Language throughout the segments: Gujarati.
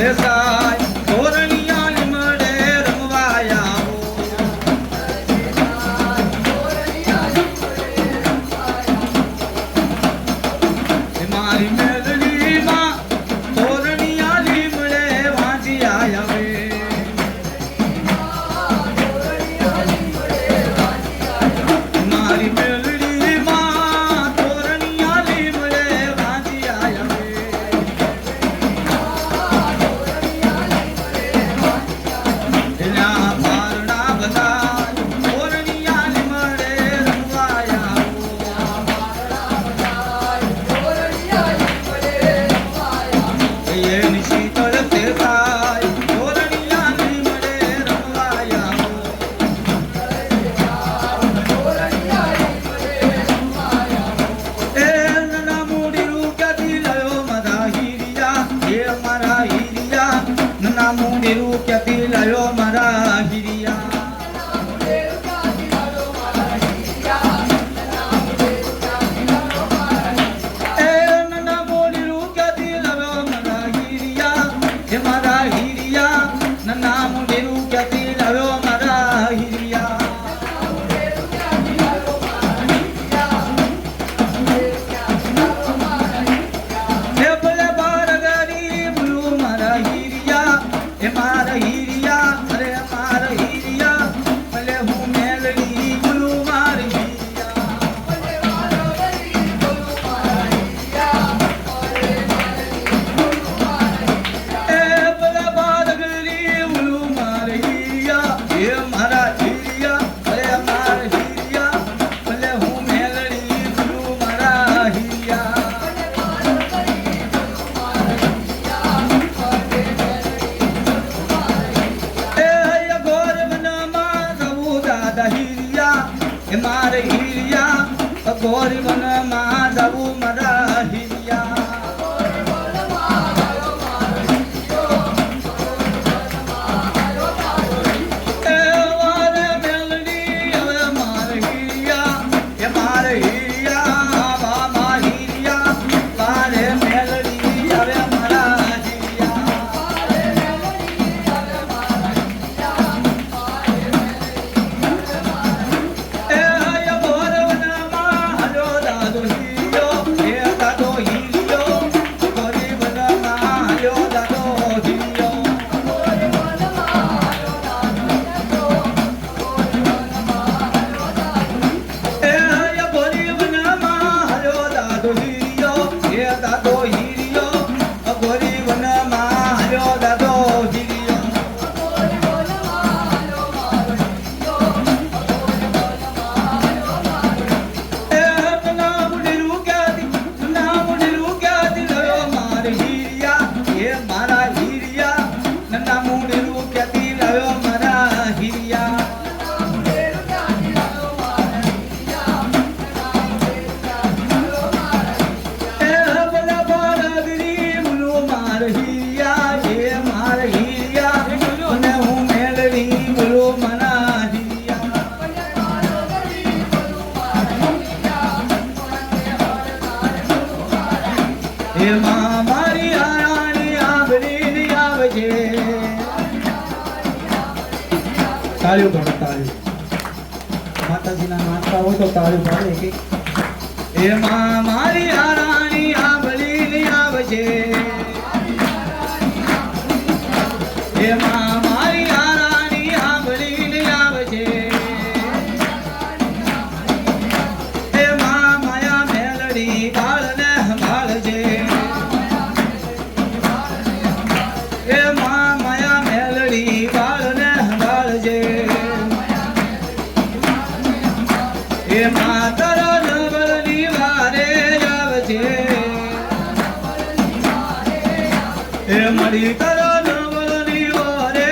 દેસાઈ ધોરણિયા લીમડે રમવાયા મારી મેલડીમાં ધોરણિયા લીમડે વાંચી આવ્યા મારી મેલડીમાં ધોરણિયા લીમડે વાંચી આવ્યા એના પારણા બધા ધોરણિયા લીમડે રમવાયા એની શીતળ તે થાય ધોરણિયા લીમડે રમવાયા એ નાના મૂડી રૂપિયાથી લયો મારા હીરિયા એ મારા હીરિયા નાના મૂડી રૂપિયાથી લયો મારા હીરિયા એ નાના મૂડી રૂપિયાથી લયો મારા હીરિયા એ મારા હીરિયા નાના મૂડી રૂપિયાથી લયો મારા હીરિયા એ ભલે બાર ગરીબલું મારા હીરિયા એ મારા હીરિયા અરે મારા હીરિયા ભલે હું મેલડી બોલું મારી હીરિયા એ ભલે બાર ગરીબલું મારા હીરિયા એ મારા હીરિયા અરે મારા હીરિયા ભલે હું મેલડી બોલું મારા હીરિયા એ ગોર વનમાં જવું દાદા હીરિયા એ મારે હીરિયા ગોર વનમાં જવું મારા હીરિયા એ વારે મેલડી હવે મારે હીરિયા એ મારે હીરિયા બાબા હીરિયા વારે મેલડી હવે મારા હીરિયા એ ગોર વનમાં હલો દાદો હીરિયો એ દાદો હીરિયો ગોર વનમાં હલો દાદો હીરિયો એ ગોરી વનમાં હલો દાદો હીરિયો એ દાદો હીરિયો ગોરી વનમાં હલો દાદો હીરિયો એ નામ નીરું ક્યાંથી લયો મારે હીરિયા એ મારા હીરિયા નામ નીરું ક્યાંથી લયો મારા હીરિયા એ ભલા બારા ગરીબલું મારે હીરિયા એ મારા હીરિયા અને હું મેલડી બોલું મારા હીરિયા એમાં મારી આરાણી આંબલીની આવજે તાળીઓ પાડો તાળીઓ માતાજીના નાચતા હોય તો તાળીઓ પાડે કે એમાં મારી આરાણી આંબલીની આવજે એમાં મારી આરાણી આંબલીની આવજે એમાં માયા મેલડી બાળને સંભાળજે એમાં માયા મેલડી બાળને સંભાળજે એમાં તારા નવલની વારે આવજે એ મારી તારા નવલની વારે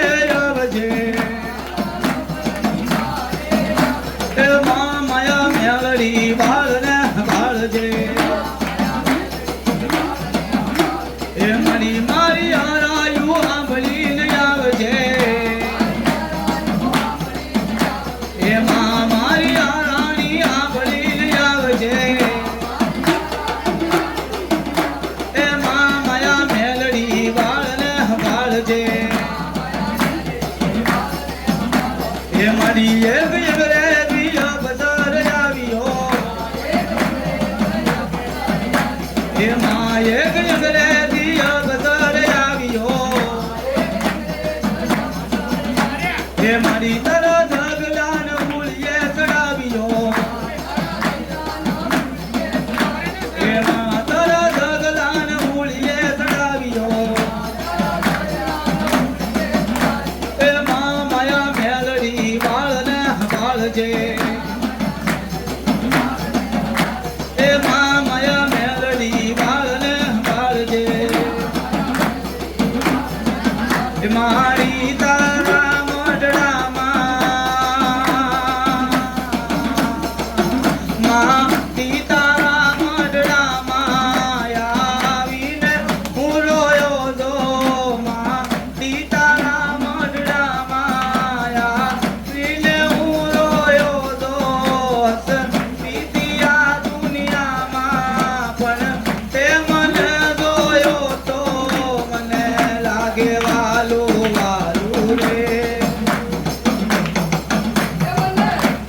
બાળજે એ મારી એક એક રે દિયો બજાર આવ્યો એ માં એક એક રે દિયો બજાર આવ્યો એ મારી તારા ઝગડાને મૂલ્યે ચડાવ્યો એ માં તારા ઝગડાને મૂલ્યે ચડાવ્યો એ માં માયા મેલડી બાળને બાળજે એ માં માયા મેલડી બાળને બાળજે એ મારી તારા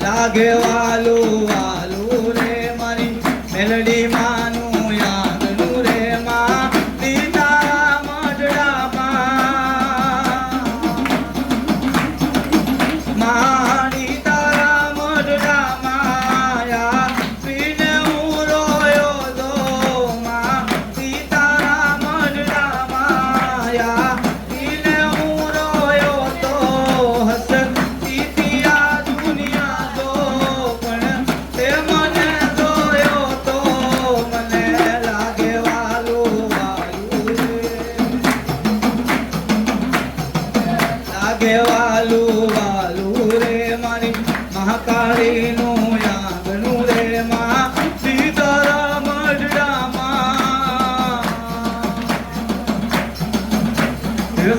લાગે વાલું વાલું રે મારી મેલડી માનું યાદનું રે માં સીતા મઢડામાં મારી તારા મઢડામાં યા પીને હું રોયો દો માં સીતારા મઢડામાં યા પીને હું રોયો તો હસન સીતિયા વાલું વાલું રે મારી મહાકાળીનું યાદનું રે માં સીતારા મઢડામાં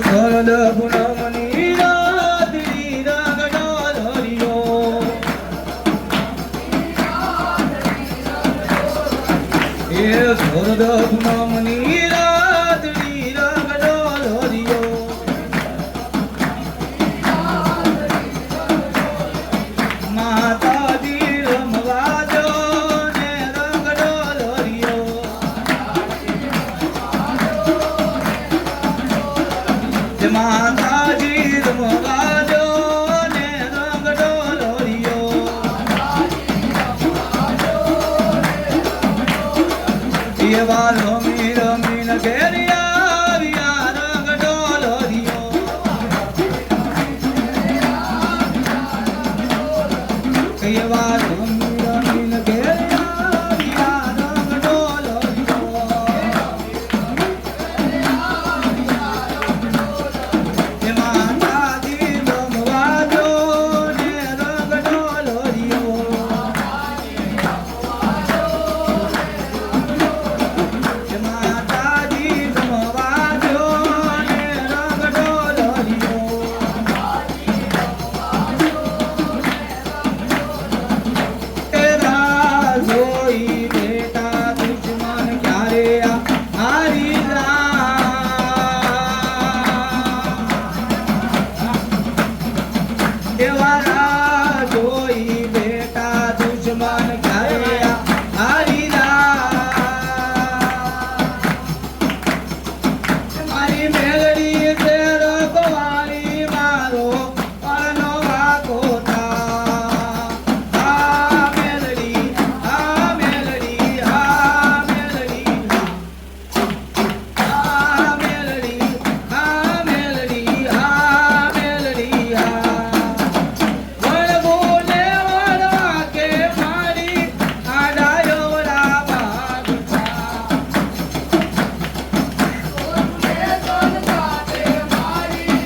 શરદ પૂનમની રાત્રિ રંગડો ધર્યો એ શરદ પૂનમની રાત્રિ રંગડો ધર્યો માતાજી રમવા દો ને રંગડો ધર્યો માતાજી રમવા દો ને રંગડો ધર્યો એવા રમી રમીને ઘેરી આવ્યા રંગડો ધર્યો એવા રમી રમીને ઘેરી આવ્યા રંગડો ધર્યો માતાજી રમવા દો ને રંગડો ધર્યો માતાજી રમવા દો ને રંગડો ધર્યો તેરા જોઈ બેટા દુશ્મન ક્યારે હારી દેવારા જોઈ બેટા દુશ્મન ક્યારે હારી મારી મેલડી તે રખવાળી મારો પરનો વાકો આ મેલડી આ મેલડી આ મેલડી આ મેલડી આ મેલડી આ મેલડી વણ બોલે વણ કે મારી આડાયો રાબા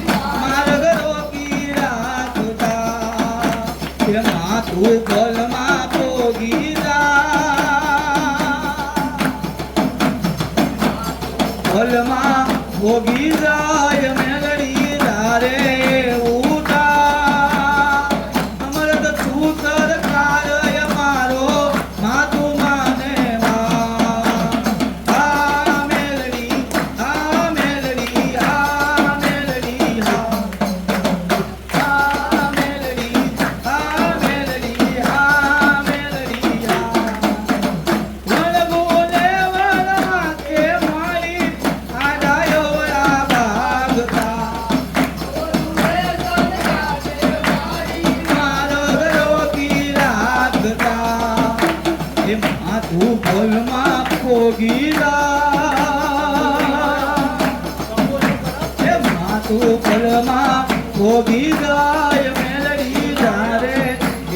માર્ગ રોકી રાખતા એમાં તું ગલમાં પોગી ગલમાં પોગી જાય મેલડી તારે ઉઠા અમર તું સરકાર મારો માતું માને આ મેલડી આ મેલડી આ મેલડી ભોલમાં પોગી જાય માતું ભોલમાં પોગી જાય મેલડી ધારે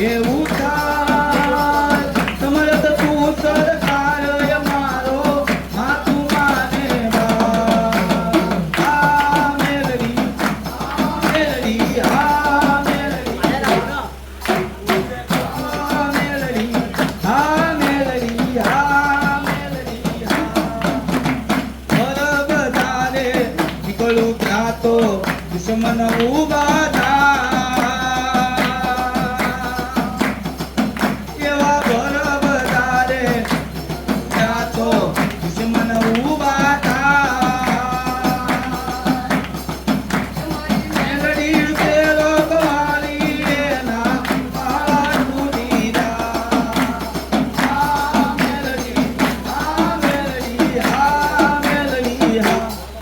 એવું થાય તમારે તો તું સરકાર મારો માતું માને આ મેલડી મેલડી આ મેલડી દુશ્મન ઉભા એવા ઘર બધારે ત્યાં તો દુશ્મન ઉભા મેલડી પેલો કવાલી એના પાળા તૂટી આ મેલડી આ મેલડી આ મેલડી આ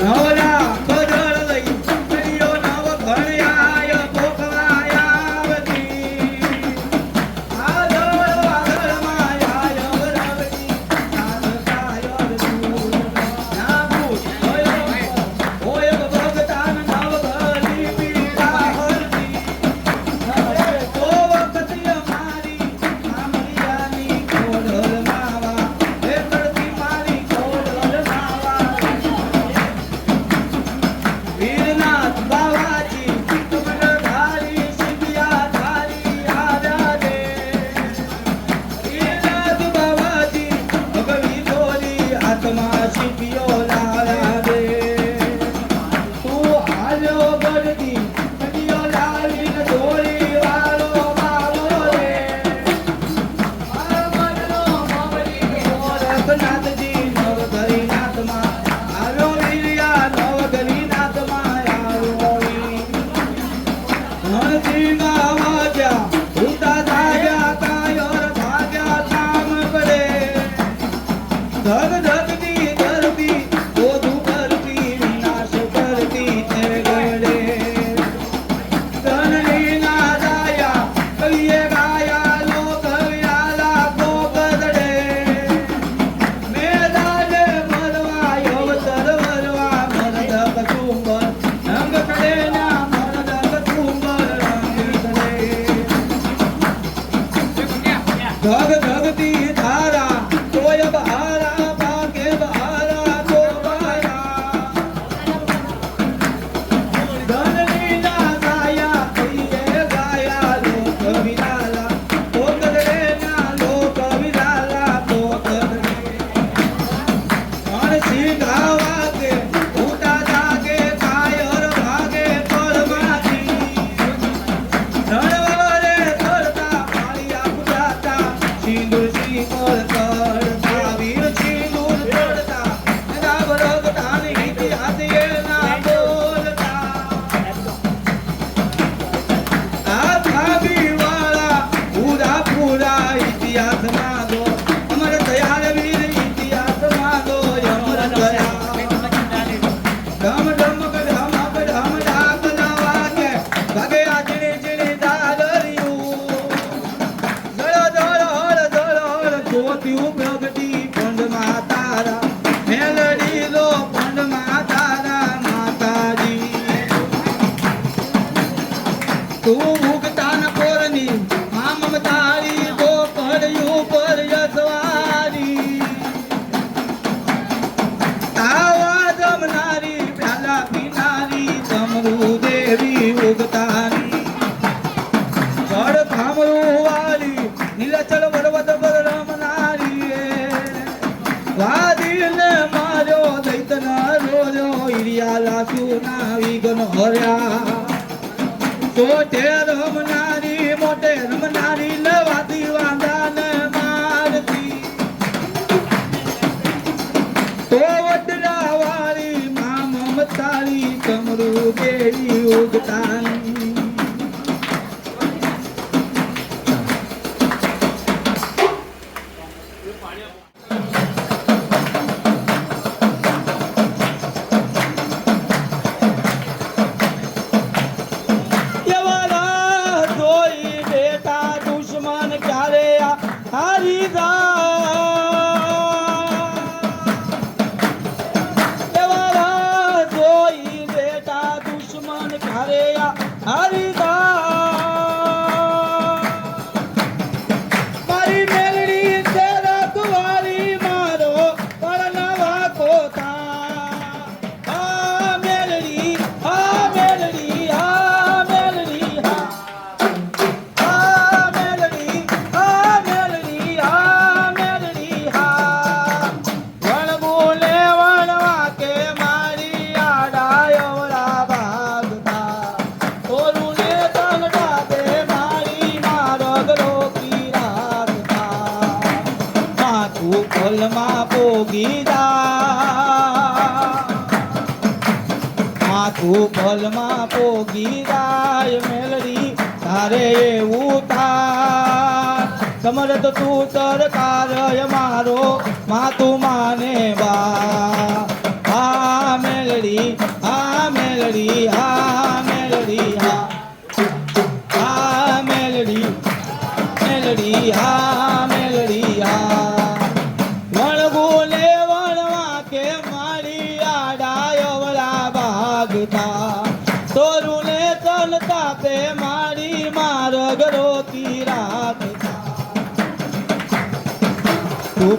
નવરા બદળ લઈ કડીઓ નવ ઘણ્યાય પોખવાયાવતી આદળ વાદળમાં આય વરવતી નાથકાય દૂર નામુ હોય ભગતાન નવ ઘણી પીડા હરતી તો વખત અમારી આમરિયાની કોડલ માવા હે કરતી મારી કોડલ માવા વીરનાથ બાવાજી કમળ ધારી સિંધિયા ધારી આજા દે વીરનાથ બાવાજી ભગવી દોરી આત્મા સિંધિયો લાલા દે તું હાલ્યો ગરદી કડિયો લાલીને દોરી વાળો બાવો રે આ મનનો મમરી ગોરખનાથજી નવધરી નાથમાં આવ્યો વીર્યા નવધરી નાથમાં આવ્યો ધનજીના વાગ્યા ઉતા થાયા કાયર ભાગ્યા કામ કરે ધગ ધગતી ધરતી બોધું કરતી વિનાશ કરતી તે ગળે ધનલીના દાયા કવિએ ગાયા લોક વ્યાલા કો ગદડે મેદાને મરવા અવસર વરવા મરદ કચુંબર રંગ કડેના મરદ કચુંબર રંગ કડે ધગ ધગતી ધારા તોય બહારા ભાગે બહારા તો બહારા ધનલીના ગાયા કહીએ ગાયા લોક વિરાલા તો ગદડેના લોક વિરાલા તો ગદડે અણસી ગાવા કે ઉતા જાગે કાયર ભાગે પરમાથી ધણવરે કરતા પાળિયા પુજાતા સિંદૂર શ્રીફળ કરતા વીર સિંદૂર ચડતા રામ રગતાની ઇતિહાસીએ ના બોલતા આ ભાભીવાળા પૂરા પૂરા ઇતિહાસ માંગો અમર દયાળ વીર ઇતિહાસ માંગો અમર દયા ધમ ધમ ગઢમ ગઢમ ડાકલા વાગે વાગે આ ઝીણી ઝીણી દાદરિયું જળ જળ હળ જળ હળ જ્યોતિયું પ્રગટી પંડમાં તારા મેલડી લો પંડમાં તારા માતાજી તું ઉગતાન પોરની મા મમતારી તો પડ્યું પર યસવારી તાવા જમનારી પ્યાલા પીનારી તમરુ દેવી ઉગતાની વડ થામરું વાળી નીલચલ વડવદ પર રમનારી વાદીને માર્યો દૈતન રોજો ઈરિયા લાસુના વિઘ્ન હર્યા ચોટે રમનારી મોટે રમનારી લવાતી વાંદાને મારતી તો વડરા વાળી મા મમતારી કમરુ દેવી ઉગતાની કેવલા જોઈ બેટા દુશ્મન ક્યારે હારી કેવલા જોઈ બેટા દુશ્મન ક્યારે હારી મારી મેલડી તેરા કુંવારી મારો પરણવા કોતા આ મેલડી આ મેલડી આ મેલડી આ મેલડી આ મેલડી આ મેલડી વણ બોલે વણવા કે મારી આડાયવડા ભાગતા ઓલું ને તંગડા દે મારી મારગ રોકી રાખતા માથું કોલમાં પોગી માથું પલમાં પોગી જાય મેલડી તારે એવું થાય સમરથ તું સરકાર મારો માતું માને બા આ મેલડી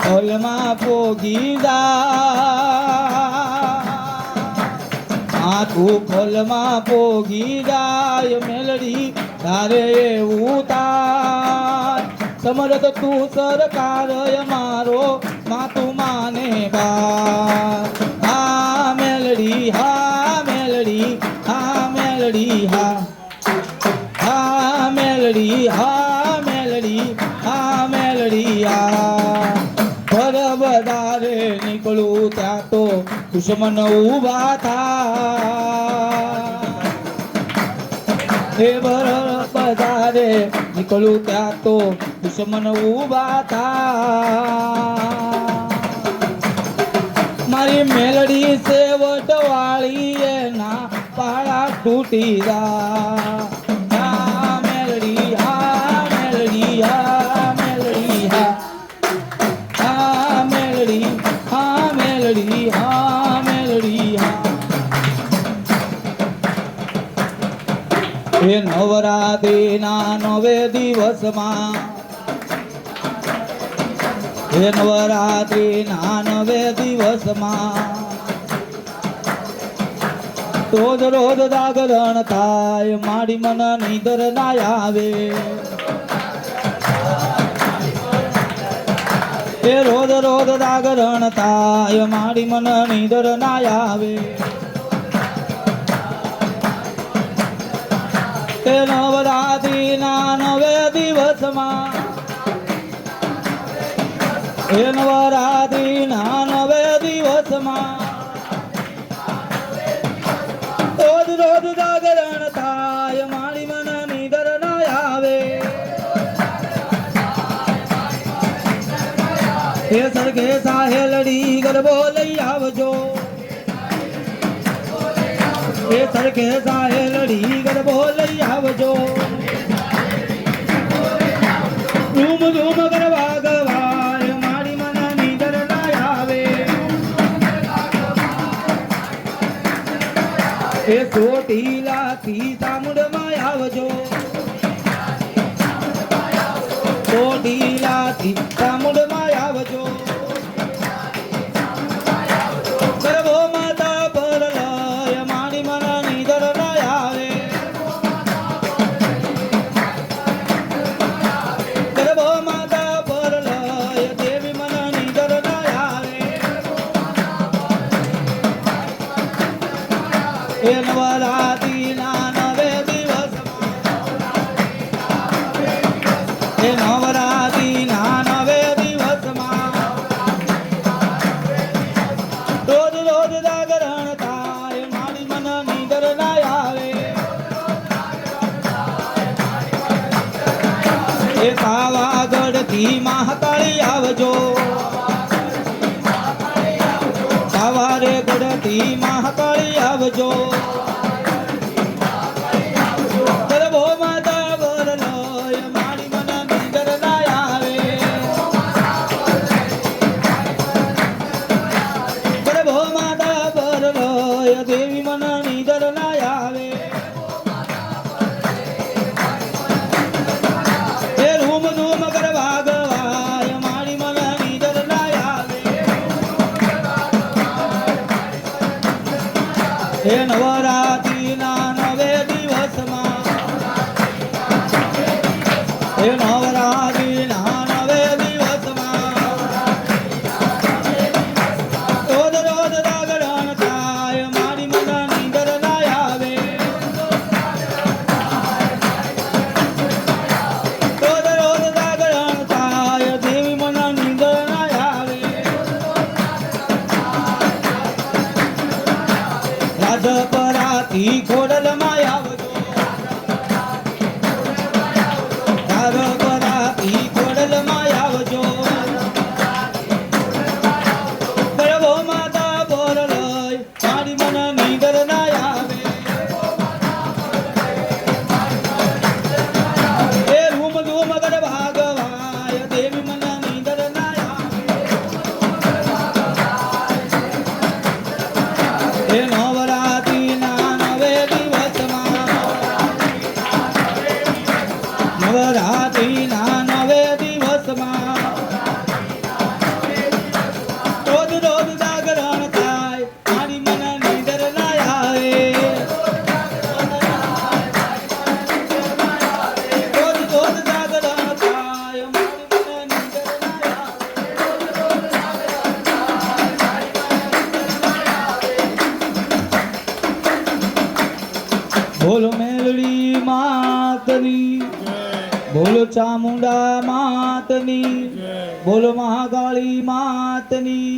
ખોલમાં પોગી જાય તું ખોલમાં પોગી જાય મેલડી તારે એવું થાય સમરથ તું સરકાર મારો માતું માને બા હા મેલડી હા મેલડી હા મેલડી હા હા મેલડી હા મેલડી હા મેલડી આ પર વધારે નીકળું ત્યાં તો દુશ્મન ઉભા થાય હે બર વધારે નીકળું ત્યાં તો દુશ્મન ઉભા થાય મારી મેલડી સેવટ વાળી એના પાળા તૂટી જા હા મેલડી હા મેલડી હા મેલડી હા હા મેલડી હા મેલડી હા મેલડી હા એ નવરાત્રિના 9 દિવસમાં એ નવરાત્રિના 9 દિવસમાં રોજ રોજ જાગરણ થાય મારી મન નીંદર ના આવે એ રોજ રોજ જાગરણ થાય મારી મન નીંદર ના આવે તે નવરાત્રિના 9 દિવસમાં એ નવરાત્રિના 9 દિવસમાં રોજ રોજ જાગરણ થાય મારી મન નીંદર ના આવે એ સરખે સાહેલડી ગરબો લઈ આવજો એ સરખે સાહેલડી ગરબો લઈ આવજો ધૂમ ધૂમ ગરબા ગવાય મારી મન નીંદર ના આવે એ ચોટીલાથી ચામુંડમાં આવજો ચોટીલાથી ચામુંડમાં આવજો ગરબો માતા પર લય મારી મન નીંદર ના આવે ગરબો માતા પર લય દેવી મન નીંદર ના આવે એ નવરાત્રિના 9 દિવસમાં એ નવરાત્રિના 9 દિવસમાં રોજ રોજ જાગરણ થાય મારી મન નીંદર ના આવે એ પાવાગઢથી મહાકાળી આવજો સવારે ગઢથી મહાકાળી આવજો ગરબો માતા પર લય મારી મન નીંદર ના આવે ગરબો માતા પર લય દેવી મન નીંદર ના આવે એ રૂમ ધૂમ ગરબા ગવાય મારી મન નીંદર ના આવે એ નવરાત્રિના 9 દિવસમાં એ નવરાત્રિના 9 દિવસમાં રોજ રોજ જાગરણ થાય મારી મન નીંદર ના આવે રોજ રોજ જાગરણ થાય દેવી મન નીંદર ના આવે રાજપરાથી ખોડલમાં આવજો રાજપરાથી ખોડલમાં આવજો ગરબો માતા પર લય મારી મન નીંદર ના આવે એ રૂમ ધૂમ ગરબા ગવાય દેવી મન નીંદર ના આવે એ નવરાત્રિના 9 દિવસમાં બોલો મેલડી માતની, બોલો ચામુંડા માતની, બોલો મહાકાળી માતની.